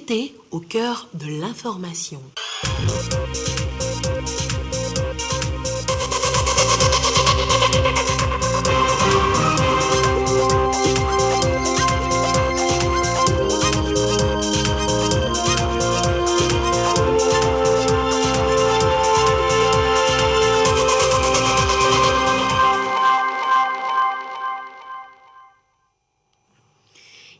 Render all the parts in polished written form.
santé au cœur de l'information.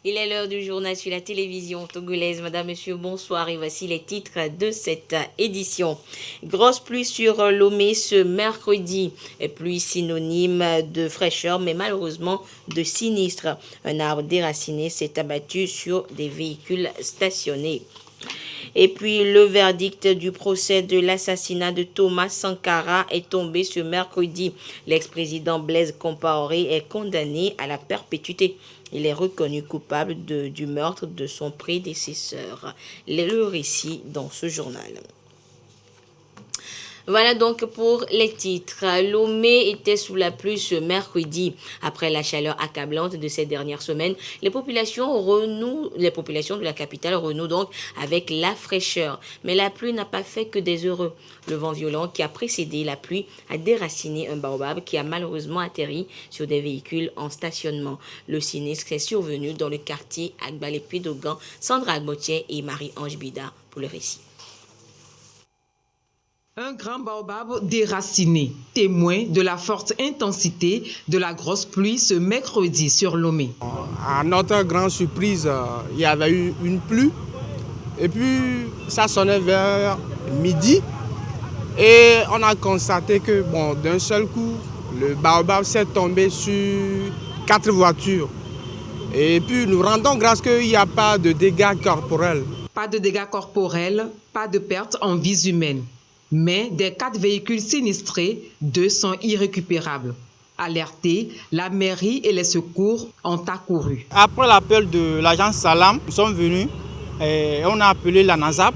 Il est l'heure du journal sur la télévision togolaise. Madame, monsieur, bonsoir et voici les titres de cette édition. Grosse pluie sur Lomé ce mercredi. Pluie synonyme de fraîcheur mais malheureusement de sinistre. Un arbre déraciné s'est abattu sur des véhicules stationnés. Et puis, le verdict du procès de l'assassinat de Thomas Sankara est tombé ce mercredi. L'ex-président Blaise Compaoré est condamné à la perpétuité. Il est reconnu coupable du meurtre de son prédécesseur. Le récit dans ce journal. Voilà donc pour les titres. Lomé était sous la pluie ce mercredi. Après la chaleur accablante de ces dernières semaines, les populations de la capitale renouent donc avec la fraîcheur. Mais la pluie n'a pas fait que des heureux. Le vent violent qui a précédé la pluie a déraciné un baobab qui a malheureusement atterri sur des véhicules en stationnement. Le sinistre est survenu dans le quartier Agbalé-Pédogan. Sandra Agbotier et Marie-Ange Bida pour le récit. Un grand baobab déraciné, témoin de la forte intensité de la grosse pluie ce mercredi sur Lomé. À notre grande surprise, il y avait eu une pluie et puis ça sonnait vers midi et on a constaté que d'un seul coup, le baobab s'est tombé sur 4 voitures. Et puis nous rendons grâce qu'il n'y a pas de dégâts corporels. Pas de dégâts corporels, pas de pertes en vies humaines. Mais des 4 véhicules sinistrés, 2 sont irrécupérables. Alertés, la mairie et les secours ont accouru. Après l'appel de l'agence Salam, nous sommes venus et on a appelé la NASAP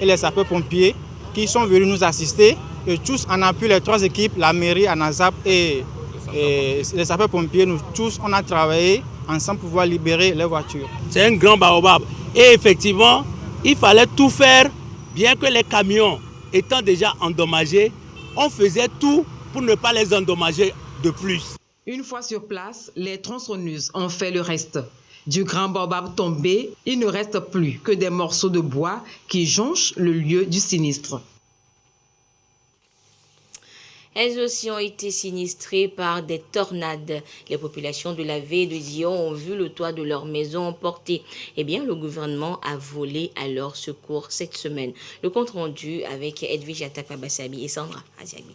et les sapeurs-pompiers qui sont venus nous assister. Et tous en appui, les 3 équipes, la mairie, la NASAP et les sapeurs-pompiers, nous tous, on a travaillé ensemble pour pouvoir libérer les voitures. C'est un grand baobab. Et effectivement, il fallait tout faire, bien que les camions étant déjà endommagés, on faisait tout pour ne pas les endommager de plus. Une fois sur place, les tronçonneuses ont fait le reste. Du grand baobab tombé, il ne reste plus que des morceaux de bois qui jonchent le lieu du sinistre. Elles aussi ont été sinistrées par des tornades. Les populations de la baie de Zion ont vu le toit de leur maison emporté. Eh bien, le gouvernement a volé à leur secours cette semaine. Le compte rendu avec Edwige Atapabassabi et Sandra Aziagbi.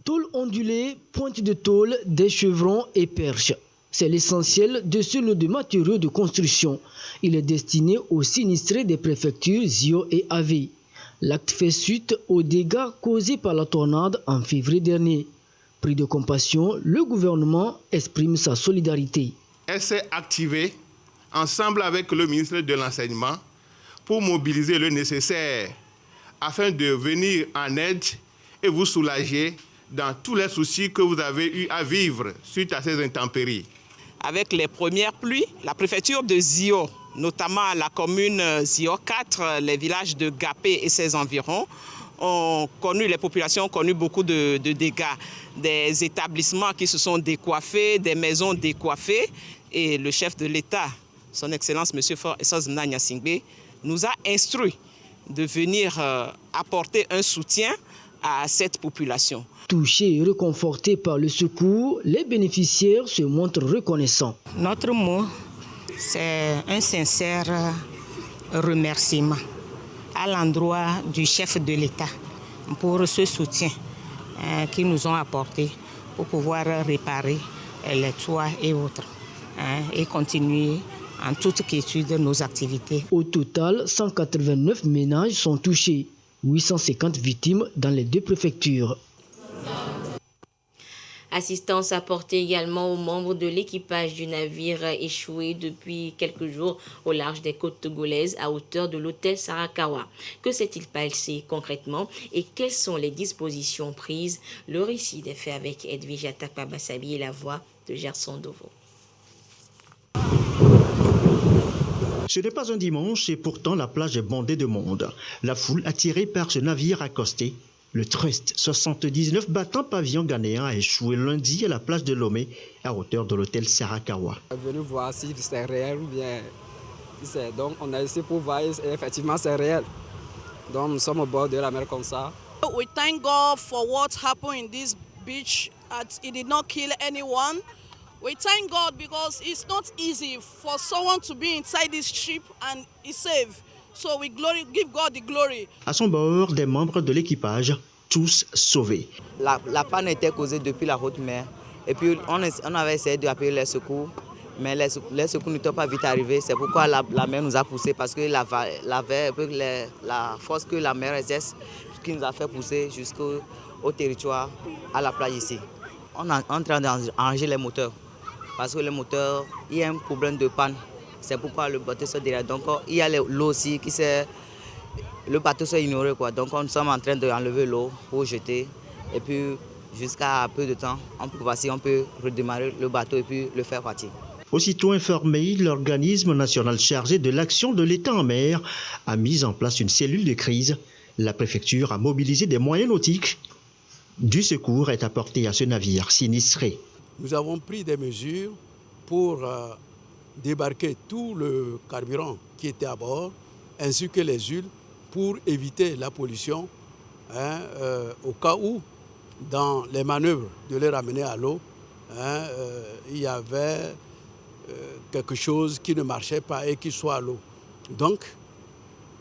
Tôle ondulée, pointe de tôle, des chevrons et perches. C'est l'essentiel de ce lot de matériaux de construction. Il est destiné aux sinistrés des préfectures Zio et Ave. L'acte fait suite aux dégâts causés par la tornade en février dernier. Pris de compassion, le gouvernement exprime sa solidarité. Elle s'est activée ensemble avec le ministre de l'Enseignement pour mobiliser le nécessaire afin de venir en aide et vous soulager dans tous les soucis que vous avez eu à vivre suite à ces intempéries. Avec les premières pluies, la préfecture de Zio, notamment la commune Zio 4, les villages de Gapé et ses environs, les populations ont connu beaucoup de dégâts. Des établissements qui se sont décoiffés, des maisons décoiffées. Et le chef de l'État, son Excellence M. Faure Essozna Nyasingbe, nous a instruit de venir apporter un soutien à cette population. Touchés et réconfortés par le secours, les bénéficiaires se montrent reconnaissants. Notre mot, c'est un sincère remerciement à l'endroit du chef de l'État pour ce soutien qu'ils nous ont apporté pour pouvoir réparer les toits et autres et continuer en toute quiétude nos activités. Au total, 189 ménages sont touchés, 850 victimes dans les 2 préfectures. Assistance apportée également aux membres de l'équipage du navire échoué depuis quelques jours au large des côtes togolaises à hauteur de l'hôtel Sarakawa. Que s'est-il passé concrètement et quelles sont les dispositions prises? Le récit est fait avec Edwige Atapabassabi et la voix de Gerson Dovo. Ce n'est pas un dimanche et pourtant la plage est bondée de monde. La foule attirée par ce navire accosté, le Trust 79 battant pavillon ghanéen, a échoué lundi à la plage de Lomé à hauteur de l'hôtel Sarakawa. Venu voir si c'est réel ou bien donc on a essayé pour voir et effectivement c'est réel. Donc nous sommes au bord de la mer comme ça. We thank God for what happened in this beach. It did not kill anyone. We thank God because it's not easy for someone to be inside this ship and is safe. So we give God the glory. À son bord, des membres de l'équipage, tous sauvés. La panne était causée depuis la haute mer. Et puis on avait essayé d'appeler les secours, mais les secours n'étaient pas vite arrivés. C'est pourquoi la mer nous a poussés, parce que la force que la mer exerce, qui nous a fait pousser jusqu'au territoire, à la plage ici. On est en train d'arranger les moteurs. Parce que le moteur, il y a un problème de panne. C'est pourquoi le bateau se déraille. Donc il y a l'eau aussi le bateau s'est ignoré, quoi. Donc nous sommes en train d'enlever l'eau pour jeter. Et puis jusqu'à peu de temps, on peut redémarrer le bateau et puis le faire partir. Aussitôt informé, l'organisme national chargé de l'action de l'État en mer a mis en place une cellule de crise. La préfecture a mobilisé des moyens nautiques. Du secours est apporté à ce navire sinistré. Nous avons pris des mesures pour débarquer tout le carburant qui était à bord, ainsi que les huiles, pour éviter la pollution, au cas où, dans les manœuvres de les ramener à l'eau, il y avait quelque chose qui ne marchait pas et qui soit à l'eau. Donc,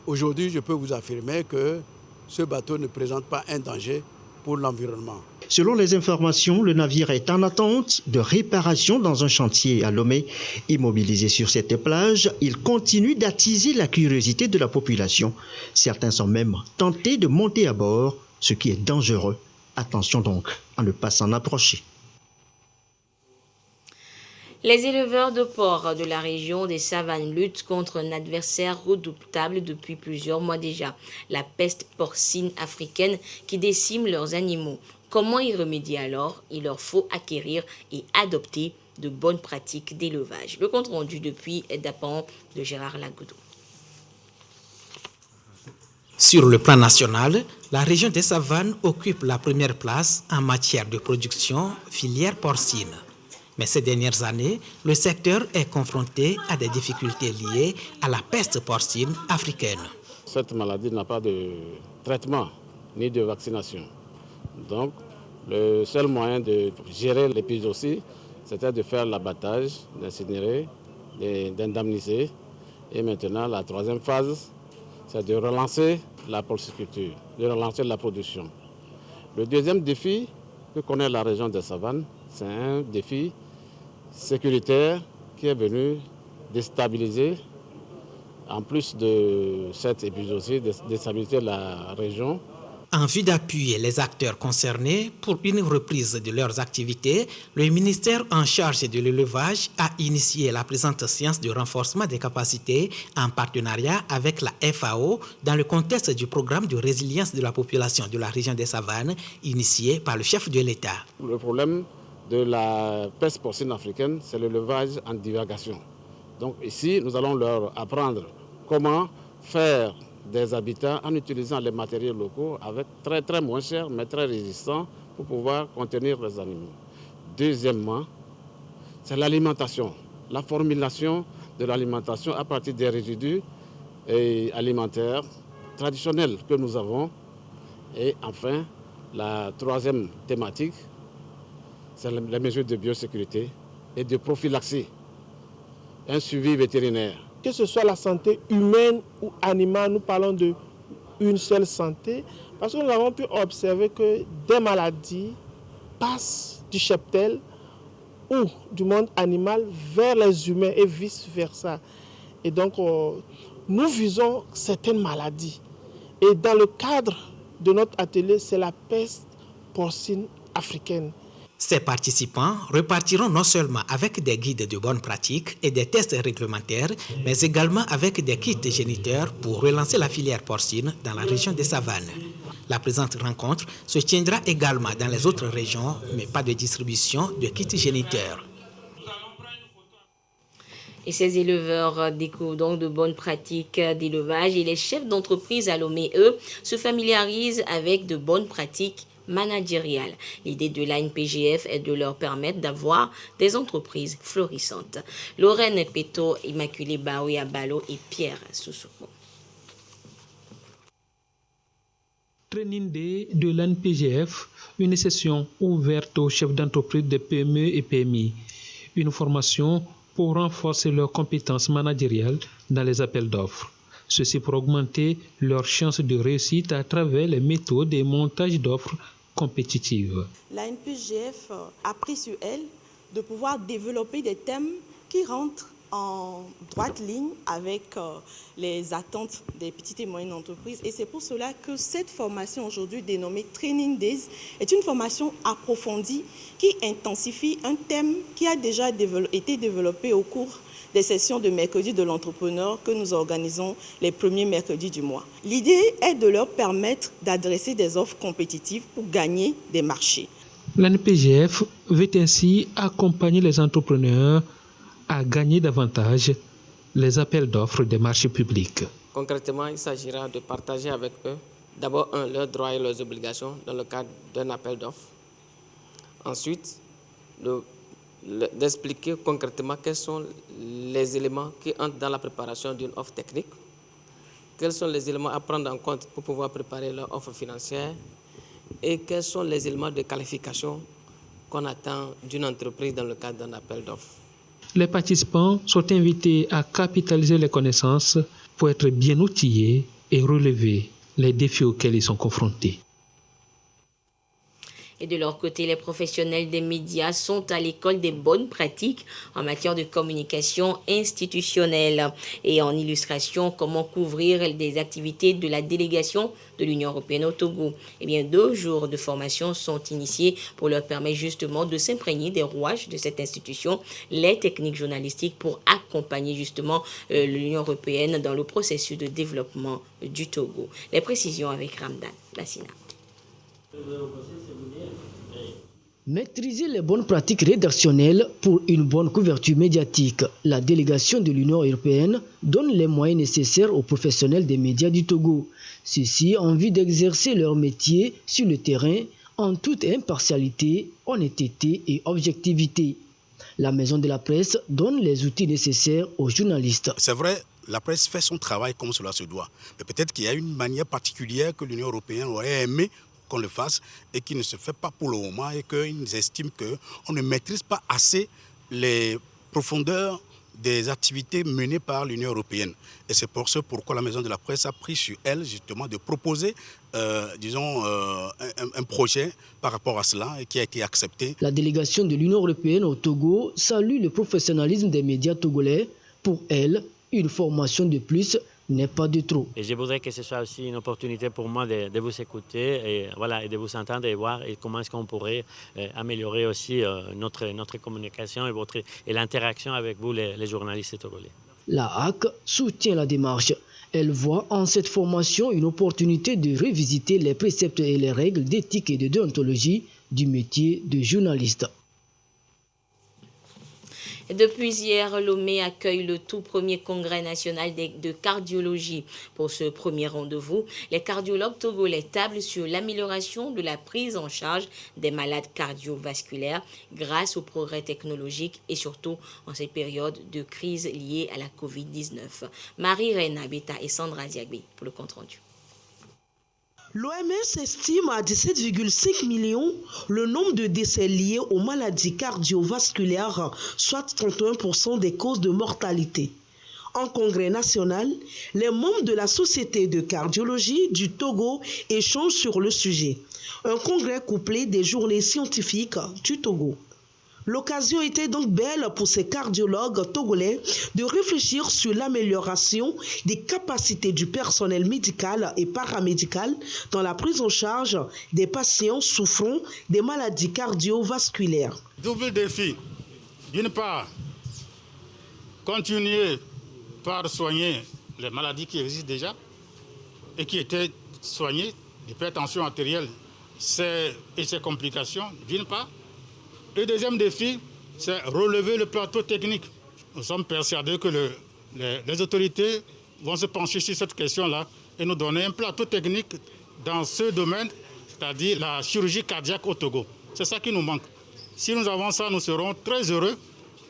aujourd'hui, je peux vous affirmer que ce bateau ne présente pas un danger pour l'environnement. Selon les informations, le navire est en attente de réparation dans un chantier à Lomé. Immobilisé sur cette plage, il continue d'attiser la curiosité de la population. Certains sont même tentés de monter à bord, ce qui est dangereux. Attention donc à ne pas s'en approcher. Les éleveurs de porcs de la région des Savanes luttent contre un adversaire redoutable depuis plusieurs mois déjà, la peste porcine africaine qui décime leurs animaux. Comment y remédier alors? Il leur faut acquérir et adopter de bonnes pratiques d'élevage. Le compte rendu depuis Dapan de Gérard Lagoudou. Sur le plan national, la région des Savanes occupe la première place en matière de production filière porcine. Mais ces dernières années, le secteur est confronté à des difficultés liées à la peste porcine africaine. Cette maladie n'a pas de traitement ni de vaccination. Donc, le seul moyen de gérer l'épizootie, c'était de faire l'abattage, d'incinérer, d'indemniser. Et maintenant, la troisième phase, c'est de relancer la porciculture, de relancer la production. Le deuxième défi que connaît la région des Savanes, c'est un défi sécuritaire qui est venu déstabiliser, en plus de cette épizootie, déstabiliser la région. En vue d'appuyer les acteurs concernés pour une reprise de leurs activités, le ministère en charge de l'élevage a initié la présente séance de renforcement des capacités en partenariat avec la FAO dans le contexte du programme de résilience de la population de la région des Savanes initié par le chef de l'État. Le problème de la peste porcine africaine, c'est l'élevage en divagation. Donc ici, nous allons leur apprendre comment faire des habitats en utilisant les matériaux locaux avec très moins cher mais très résistants pour pouvoir contenir les animaux. Deuxièmement, c'est l'alimentation, la formulation de l'alimentation à partir des résidus alimentaires traditionnels que nous avons. Et enfin, la troisième thématique, c'est les mesures de biosécurité et de prophylaxie, un suivi vétérinaire. Que ce soit la santé humaine ou animale, nous parlons d'une seule santé, parce que nous avons pu observer que des maladies passent du cheptel ou du monde animal vers les humains et vice-versa. Et donc, nous visons certaines maladies. Et dans le cadre de notre atelier, c'est la peste porcine africaine. Ces participants repartiront non seulement avec des guides de bonnes pratiques et des tests réglementaires, mais également avec des kits géniteurs pour relancer la filière porcine dans la région des Savanes. La présente rencontre se tiendra également dans les autres régions, mais pas de distribution de kits géniteurs. Et ces éleveurs découvrent donc de bonnes pratiques d'élevage et les chefs d'entreprise à Lomé, eux, se familiarisent avec de bonnes pratiques managériales. L'idée de l'ANPGF est de leur permettre d'avoir des entreprises florissantes. Lorraine Peto, Immaculée Baoui Abalo et Pierre Soussouko. Training Day de l'ANPGF, une session ouverte aux chefs d'entreprise de PME et PMI. Une formation pour renforcer leurs compétences managériales dans les appels d'offres. Ceci pour augmenter leurs chances de réussite à travers les méthodes et montages d'offres compétitives. La NPGF a pris sur elle de pouvoir développer des thèmes qui rentrent en droite ligne avec les attentes des petites et moyennes entreprises. Et c'est pour cela que cette formation aujourd'hui dénommée Training Days est une formation approfondie qui intensifie un thème qui a déjà été développé au cours des sessions de mercredi de l'entrepreneur que nous organisons les premiers mercredis du mois. L'idée est de leur permettre d'adresser des offres compétitives pour gagner des marchés. L'ANPGF veut ainsi accompagner les entrepreneurs à gagner davantage les appels d'offres des marchés publics. Concrètement, il s'agira de partager avec eux d'abord leurs droits et leurs obligations dans le cadre d'un appel d'offres. Ensuite, d'expliquer concrètement quels sont les éléments qui entrent dans la préparation d'une offre technique, quels sont les éléments à prendre en compte pour pouvoir préparer leur offre financière et quels sont les éléments de qualification qu'on attend d'une entreprise dans le cadre d'un appel d'offres. Les participants sont invités à capitaliser les connaissances pour être bien outillés et relever les défis auxquels ils sont confrontés. Et de leur côté, les professionnels des médias sont à l'école des bonnes pratiques en matière de communication institutionnelle. Et en illustration, comment couvrir des activités de la délégation de l'Union européenne au Togo. Eh bien, 2 jours de formation sont initiés pour leur permettre justement de s'imprégner des rouages de cette institution, les techniques journalistiques pour accompagner justement l'Union européenne dans le processus de développement du Togo. Les précisions avec Ramdan Lassina. Maîtriser les bonnes pratiques rédactionnelles pour une bonne couverture médiatique. La délégation de l'Union européenne donne les moyens nécessaires aux professionnels des médias du Togo. Ceux-ci ont envie d'exercer leur métier sur le terrain en toute impartialité, honnêteté et objectivité. La maison de la presse donne les outils nécessaires aux journalistes. C'est vrai, la presse fait son travail comme cela se doit. Mais peut-être qu'il y a une manière particulière que l'Union européenne aurait aimé qu'on le fasse et qui ne se fait pas pour le moment et qu'ils estiment qu'on ne maîtrise pas assez les profondeurs des activités menées par l'Union européenne. Et c'est pour ça pourquoi la Maison de la Presse a pris sur elle justement de proposer un projet par rapport à cela et qui a été accepté. La délégation de l'Union européenne au Togo salue le professionnalisme des médias togolais. Pour elle, une formation de plus n'est pas de trop. Et je voudrais que ce soit aussi une opportunité pour moi de vous écouter et, voilà, et de vous entendre et voir comment est-ce qu'on pourrait améliorer aussi notre communication et l'interaction avec vous, les journalistes togolais. La HAC soutient la démarche. Elle voit en cette formation une opportunité de revisiter les préceptes et les règles d'éthique et de déontologie du métier de journaliste. Depuis hier, Lomé accueille le tout premier congrès national de cardiologie. Pour ce premier rendez-vous, les cardiologues togolais tablent sur l'amélioration de la prise en charge des malades cardiovasculaires grâce aux progrès technologiques et surtout en cette période de crise liée à la Covid-19. Marie-Reine Beta et Sandra Diagbe pour le compte-rendu. L'OMS estime à 17,5 millions le nombre de décès liés aux maladies cardiovasculaires, soit 31% des causes de mortalité. En congrès national, les membres de la Société de cardiologie du Togo échangent sur le sujet. Un congrès couplé des journées scientifiques du Togo. L'occasion était donc belle pour ces cardiologues togolais de réfléchir sur l'amélioration des capacités du personnel médical et paramédical dans la prise en charge des patients souffrant des maladies cardiovasculaires. Double défi. D'une part, continuer par soigner les maladies qui existent déjà et qui étaient soignées, l'hypertension artérielle et ses complications, d'une part. Le deuxième défi, c'est relever le plateau technique nous sommes persuadés que les autorités vont se pencher sur cette question-là et nous donner un plateau technique dans ce domaine, c'est-à-dire la chirurgie cardiaque au Togo. C'est ça qui nous manque. Si nous avons ça, nous serons très heureux,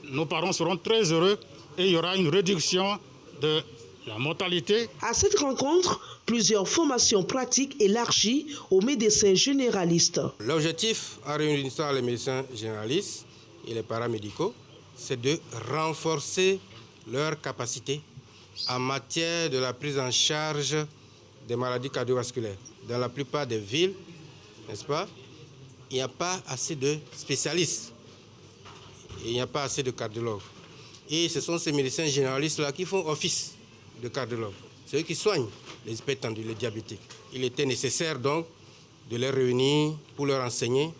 nos parents seront très heureux et il y aura une réduction de la mortalité. À cette rencontre, plusieurs formations pratiques élargies aux médecins généralistes. L'objectif en réunissant les médecins généralistes et les paramédicaux, c'est de renforcer leurs capacités en matière de la prise en charge des maladies cardiovasculaires. Dans la plupart des villes, n'est-ce pas, il n'y a pas assez de spécialistes, il n'y a pas assez de cardiologues. Et ce sont ces médecins généralistes-là qui font office de cardiologues. C'est eux qui soignent les hypertendus, les diabétiques. Il était nécessaire donc de les réunir pour leur enseigner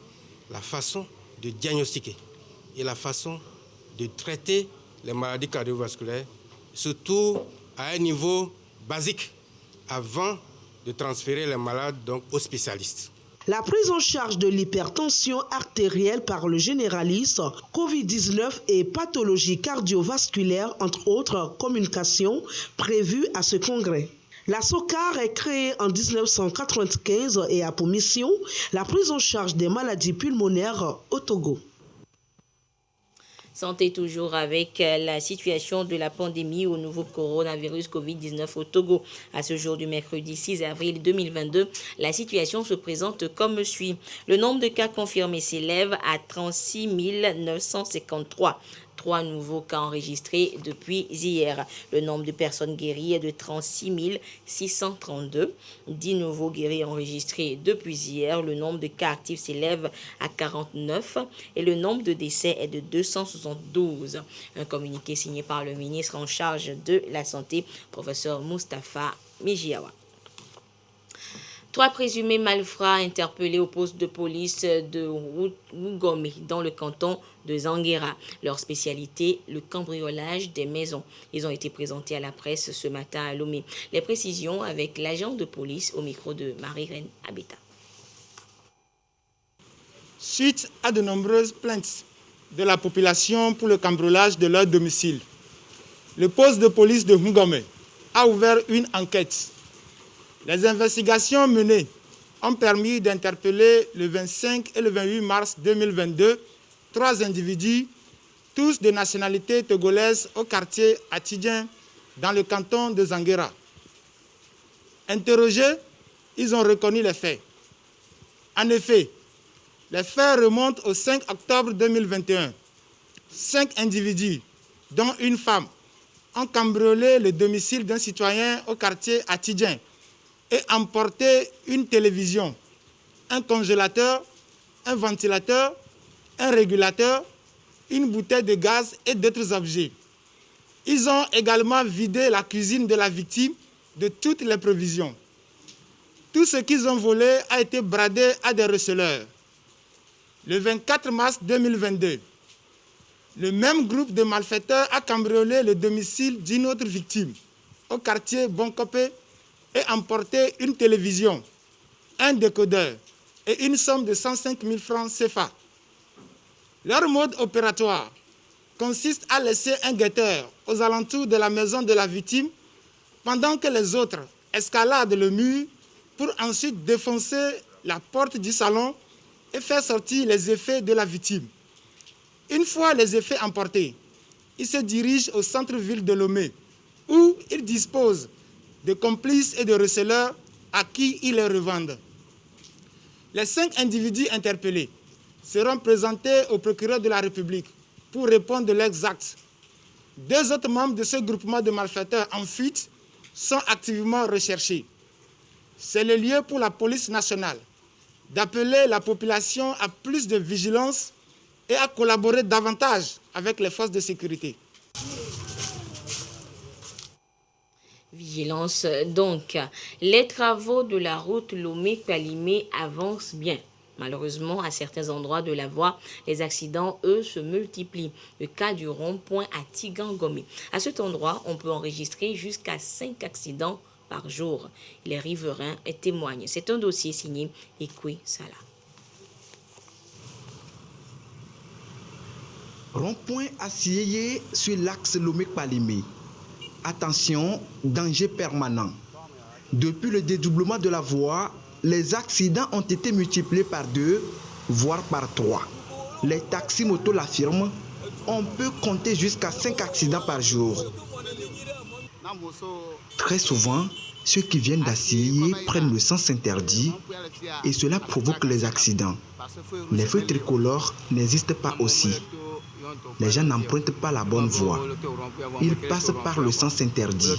la façon de diagnostiquer et la façon de traiter les maladies cardiovasculaires, surtout à un niveau basique, avant de transférer les malades donc, aux spécialistes. La prise en charge de l'hypertension artérielle par le généraliste, Covid-19 et pathologies cardiovasculaires, entre autres communications prévues à ce congrès. La SOCAR est créée en 1995 et a pour mission la prise en charge des maladies pulmonaires au Togo. Santé toujours avec la situation de la pandémie au nouveau coronavirus Covid-19 au Togo. À ce jour du mercredi 6 avril 2022, la situation se présente comme suit. Le nombre de cas confirmés s'élève à 36 953. 3 nouveaux cas enregistrés depuis hier. Le nombre de personnes guéries est de 36 632. 10 nouveaux guéris enregistrés depuis hier. Le nombre de cas actifs s'élève à 49 et le nombre de décès est de 272. Un communiqué signé par le ministre en charge de la Santé, professeur Moustapha Mijiawa. 3 présumés malfrats interpellés au poste de police de Ngomé dans le canton de Zanguera. Leur spécialité, le cambriolage des maisons. Ils ont été présentés à la presse ce matin à Lomé. Les précisions avec l'agent de police au micro de Marie-Reine Abeta. Suite à de nombreuses plaintes de la population pour le cambriolage de leur domicile, le poste de police de Ngomé a ouvert une enquête. Les investigations menées ont permis d'interpeller le 25 et le 28 mars 2022 3 individus, tous de nationalité togolaise au quartier Atidien, dans le canton de Zanguera. Interrogés, ils ont reconnu les faits. En effet, les faits remontent au 5 octobre 2021. 5 individus, dont une femme, ont cambriolé le domicile d'un citoyen au quartier Atidien et emporté une télévision, un congélateur, un ventilateur, un régulateur, une bouteille de gaz et d'autres objets. Ils ont également vidé la cuisine de la victime de toutes les provisions. Tout ce qu'ils ont volé a été bradé à des receleurs. Le 24 mars 2022, le même groupe de malfaiteurs a cambriolé le domicile d'une autre victime au quartier Bonkopé et emporté une télévision, un décodeur et une somme de 105 000 francs CFA. Leur mode opératoire consiste à laisser un guetteur aux alentours de la maison de la victime pendant que les autres escaladent le mur pour ensuite défoncer la porte du salon et faire sortir les effets de la victime. Une fois les effets emportés, ils se dirigent au centre-ville de Lomé où ils disposent de complices et de receleurs à qui ils les revendent. Les 5 individus interpellés seront présentés au procureur de la République pour répondre de leurs actes. 2 autres membres de ce groupement de malfaiteurs en fuite sont activement recherchés. C'est le lieu pour la police nationale d'appeler la population à plus de vigilance et à collaborer davantage avec les forces de sécurité. Vigilance donc. Les travaux de la route Lomé-Kalimé avancent bien. Malheureusement, à certains endroits de la voie, les accidents, eux, se multiplient. Le cas du rond-point à Tigangomé. À cet endroit, on peut enregistrer jusqu'à 5 accidents par jour. Les riverains témoignent. C'est un dossier signé Ekwe Salah. Rond-point Assiyeye sur l'axe Lomé-Palimé. Attention, danger permanent. Depuis le dédoublement de la voie, les accidents ont été multipliés par 2, voire par 3. Les taxis-motos l'affirment, on peut compter jusqu'à 5 accidents par jour. Très souvent, ceux qui viennent d'Assiyeye prennent le sens interdit et cela provoque les accidents. Les feux tricolores n'existent pas aussi. Les gens n'empruntent pas la bonne voie. Ils passent par le sens interdit.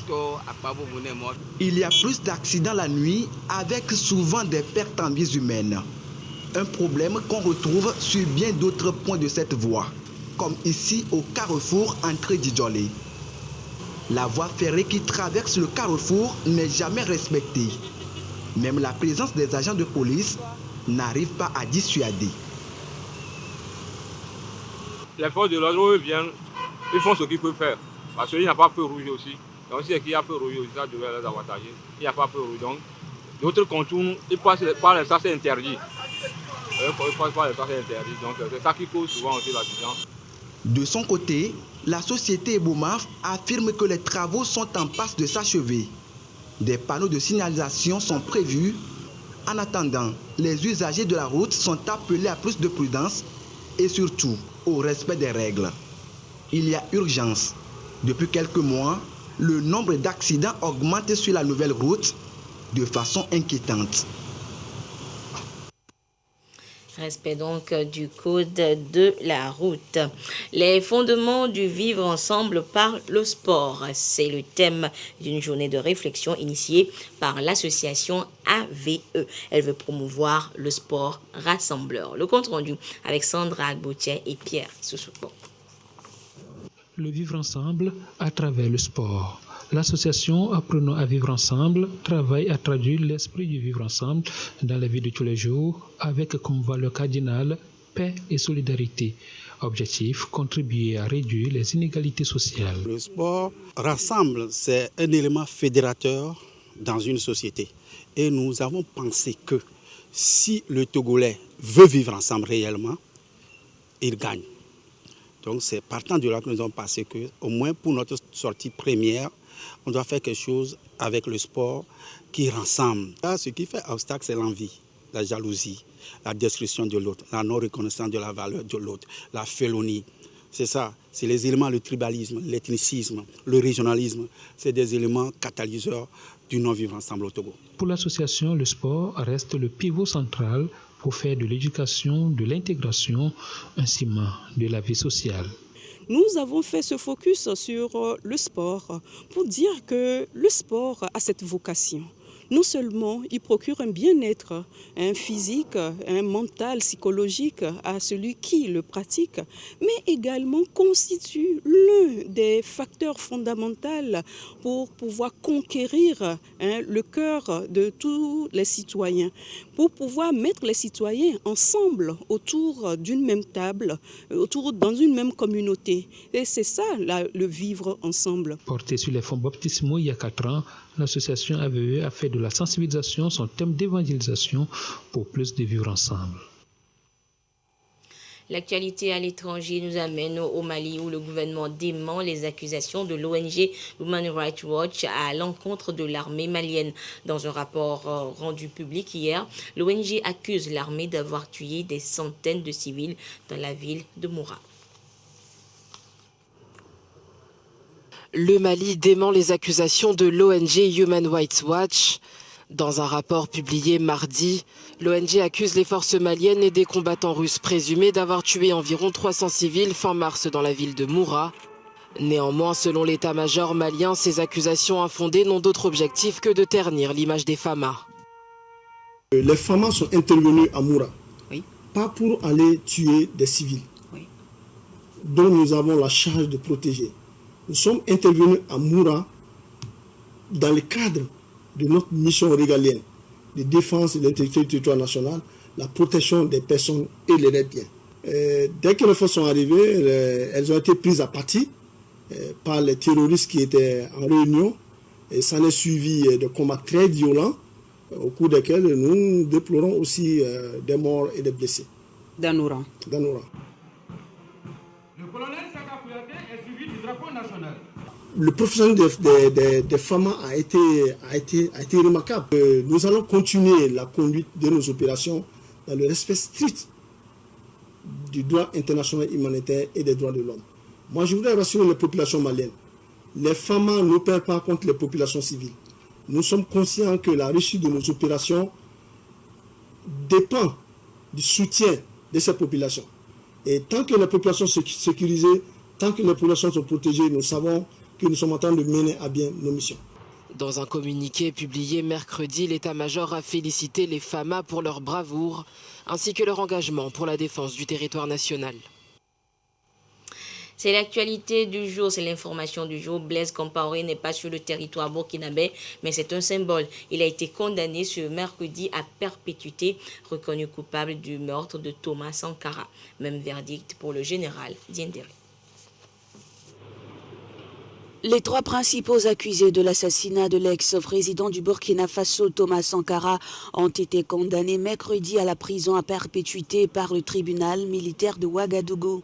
Il y a plus d'accidents la nuit avec souvent des pertes en vies humaines. Un problème qu'on retrouve sur bien d'autres points de cette voie, comme ici au carrefour entrée d'Idjolé. La voie ferrée qui traverse le carrefour n'est jamais respectée. Même la présence des agents de police n'arrive pas à dissuader. Les forces de l'ordre viennent, ils font ce qu'ils peuvent faire. Parce qu'il n'y a pas feu rouge aussi. Donc s'il y a feu rouge aussi, ça devrait les avantager. Il n'y a pas feu rouge. Donc d'autres contours, ils passent par les sens interdits. Ils passent par les sens interdits. Donc c'est ça qui cause souvent aussi l'accident. De son côté, la société Ebomaf affirme que les travaux sont en passe de s'achever. Des panneaux de signalisation sont prévus. En attendant, les usagers de la route sont appelés à plus de prudence et surtout au respect des règles. Il y a urgence. Depuis quelques mois, le nombre d'accidents augmente sur la nouvelle route de façon inquiétante. Respect donc du code de la route. Les fondements du vivre ensemble par le sport. C'est le thème d'une journée de réflexion initiée par l'association AVE. Elle veut promouvoir le sport rassembleur. Le compte rendu avec Sandra Agboutier et Pierre Soussoupo. Le vivre ensemble à travers le sport. L'association Apprenons à vivre ensemble travaille à traduire l'esprit du vivre ensemble dans la vie de tous les jours avec comme valeur cardinale paix et solidarité. Objectif, contribuer à réduire les inégalités sociales. Le sport rassemble, c'est un élément fédérateur dans une société. Et nous avons pensé que si le Togolais veut vivre ensemble réellement, il gagne. Donc c'est partant de là que nous avons pensé qu'au moins pour notre sortie première, on doit faire quelque chose avec le sport qui rassemble. Là, ce qui fait obstacle, c'est l'envie, la jalousie, la destruction de l'autre, la non-reconnaissance de la valeur de l'autre, la félonie. C'est ça, c'est les éléments, le tribalisme, l'ethnicisme, le régionalisme. C'est des éléments catalyseurs du non-vivre ensemble au Togo. Pour l'association, le sport reste le pivot central pour faire de l'éducation, de l'intégration, un ciment de la vie sociale. Nous avons fait ce focus sur le sport pour dire que le sport a cette vocation. Non seulement il procure un bien-être, un physique, un mental, psychologique à celui qui le pratique, mais également constitue l'un des facteurs fondamentaux pour pouvoir conquérir le cœur de tous les citoyens, pour pouvoir mettre les citoyens ensemble autour d'une même table, dans une même communauté. Et c'est ça, le vivre ensemble. Porté sur les fonds baptismaux il y a 4 ans, l'association AVE a fait de la sensibilisation son thème d'évangélisation pour plus de vivre ensemble. L'actualité à l'étranger nous amène au Mali où le gouvernement dément les accusations de l'ONG Human Rights Watch à l'encontre de l'armée malienne. Dans un rapport rendu public hier, l'ONG accuse l'armée d'avoir tué des centaines de civils dans la ville de Moura. Le Mali dément les accusations de l'ONG Human Rights Watch. Dans un rapport publié mardi, l'ONG accuse les forces maliennes et des combattants russes présumés d'avoir tué environ 300 civils fin mars dans la ville de Moura. Néanmoins, selon l'état-major malien, ces accusations infondées n'ont d'autre objectif que de ternir l'image des FAMA. Les FAMA sont intervenus à Moura, pas pour aller tuer des civils, dont nous avons la charge de protéger. Nous sommes intervenus à Moura dans le cadre de notre mission régalienne de défense de l'intégrité du territoire national, la protection des personnes et les biens. Dès que les forces sont arrivées, elles ont été prises à partie par les terroristes qui étaient en réunion. Et ça en est suivi de combats très violents, au cours desquels nous déplorons aussi des morts et des blessés. Danoura. colonel Saka Kouyaté est suivi du drapeau national. Le professionnalisme des femmes a été remarquable. Nous allons continuer la conduite de nos opérations dans le respect strict du droit international humanitaire et des droits de l'homme. Moi, je voudrais rassurer les populations maliennes. Les femmes n'opèrent pas contre les populations civiles. Nous sommes conscients que la réussite de nos opérations dépend du soutien de ces populations. Et tant que les populations sont sécurisées, tant que les populations sont protégées, nous savons que nous sommes en train de mener à bien nos missions. Dans un communiqué publié mercredi, l'état-major a félicité les FAMA pour leur bravoure ainsi que leur engagement pour la défense du territoire national. C'est l'actualité du jour, c'est l'information du jour. Blaise Compaoré n'est pas sur le territoire burkinabé, mais c'est un symbole. Il a été condamné ce mercredi à perpétuité, reconnu coupable du meurtre de Thomas Sankara. Même verdict pour le général Diendéré. Les trois principaux accusés de l'assassinat de l'ex-président du Burkina Faso, Thomas Sankara, ont été condamnés mercredi à la prison à perpétuité par le tribunal militaire de Ouagadougou.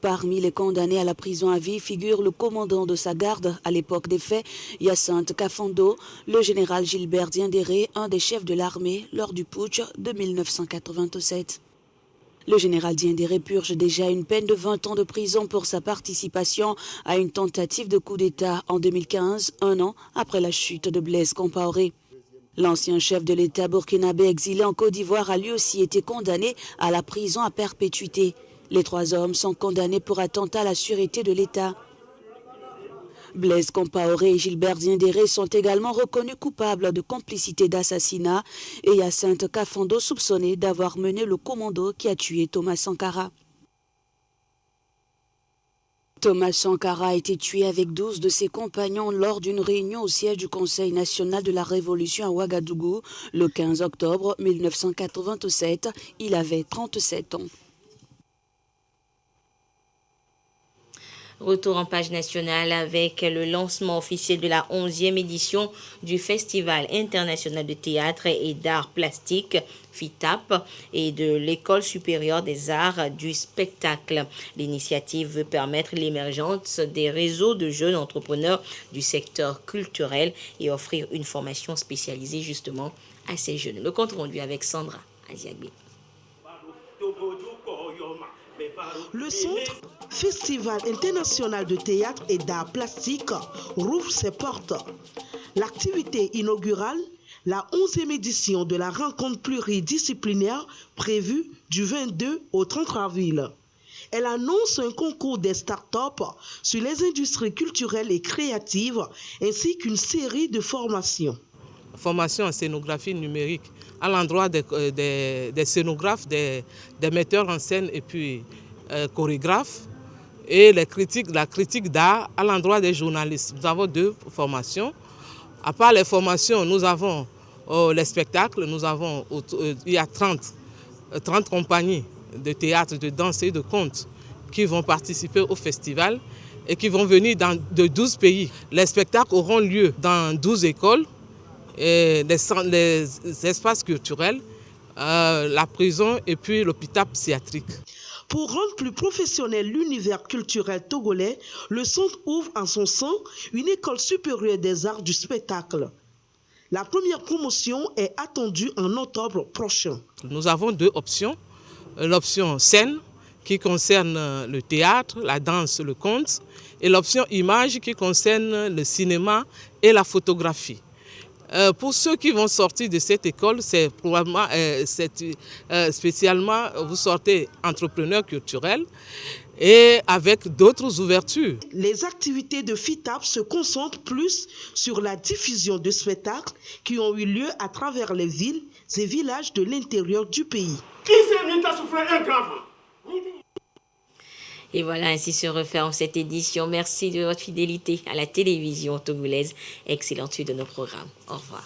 Parmi les condamnés à la prison à vie figure le commandant de sa garde à l'époque des faits, Hyacinthe Kafando, le général Gilbert Diendéré, un des chefs de l'armée lors du putsch de 1987. Le général Diendéré purge déjà une peine de 20 ans de prison pour sa participation à une tentative de coup d'État en 2015, un an après la chute de Blaise Compaoré. L'ancien chef de l'État burkinabé exilé en Côte d'Ivoire a lui aussi été condamné à la prison à perpétuité. Les trois hommes sont condamnés pour attentat à la sûreté de l'État. Blaise Compaoré et Gilbert Diendéré sont également reconnus coupables de complicité d'assassinat et Hyacinthe Kafando soupçonné d'avoir mené le commando qui a tué Thomas Sankara. Thomas Sankara a été tué avec 12 de ses compagnons lors d'une réunion au siège du Conseil national de la Révolution à Ouagadougou le 15 octobre 1987. Il avait 37 ans. Retour en page nationale avec le lancement officiel de la 11e édition du Festival international de théâtre et d'art plastique, FITAP, et de l'École supérieure des arts du spectacle. L'initiative veut permettre l'émergence des réseaux de jeunes entrepreneurs du secteur culturel et offrir une formation spécialisée justement à ces jeunes. Le compte rendu avec Sandra Aziagbe. Le Centre Festival international de théâtre et d'art plastique rouvre ses portes. L'activité inaugurale, la 11e édition de la rencontre pluridisciplinaire prévue du 22 au 30 avril. Elle annonce un concours des start-up sur les industries culturelles et créatives ainsi qu'une série de formations. Formation en scénographie numérique à l'endroit des scénographes, des metteurs en scène et puis chorégraphes, et la critique d'art à l'endroit des journalistes. Nous avons 2 formations. À part les formations, nous avons les spectacles. Il y a 30 compagnies de théâtre, de danse et de contes qui vont participer au festival et qui vont venir de 12 pays. Les spectacles auront lieu dans 12 écoles, et les espaces culturels, la prison et puis l'hôpital psychiatrique. Pour rendre plus professionnel l'univers culturel togolais, le centre ouvre en son sein une école supérieure des arts du spectacle. La première promotion est attendue en octobre prochain. Nous avons 2 options. L'option scène qui concerne le théâtre, la danse, le conte, et l'option image qui concerne le cinéma et la photographie. Pour ceux qui vont sortir de cette école, c'est probablement spécialement vous sortez entrepreneur culturel et avec d'autres ouvertures. Les activités de FITAP se concentrent plus sur la diffusion de spectacles qui ont eu lieu à travers les villes et villages de l'intérieur du pays. Qui s'est mis à souffrir un grand vent? Et voilà, ainsi se referme cette édition. Merci de votre fidélité à la télévision togolaise. Excellente suite de nos programmes. Au revoir.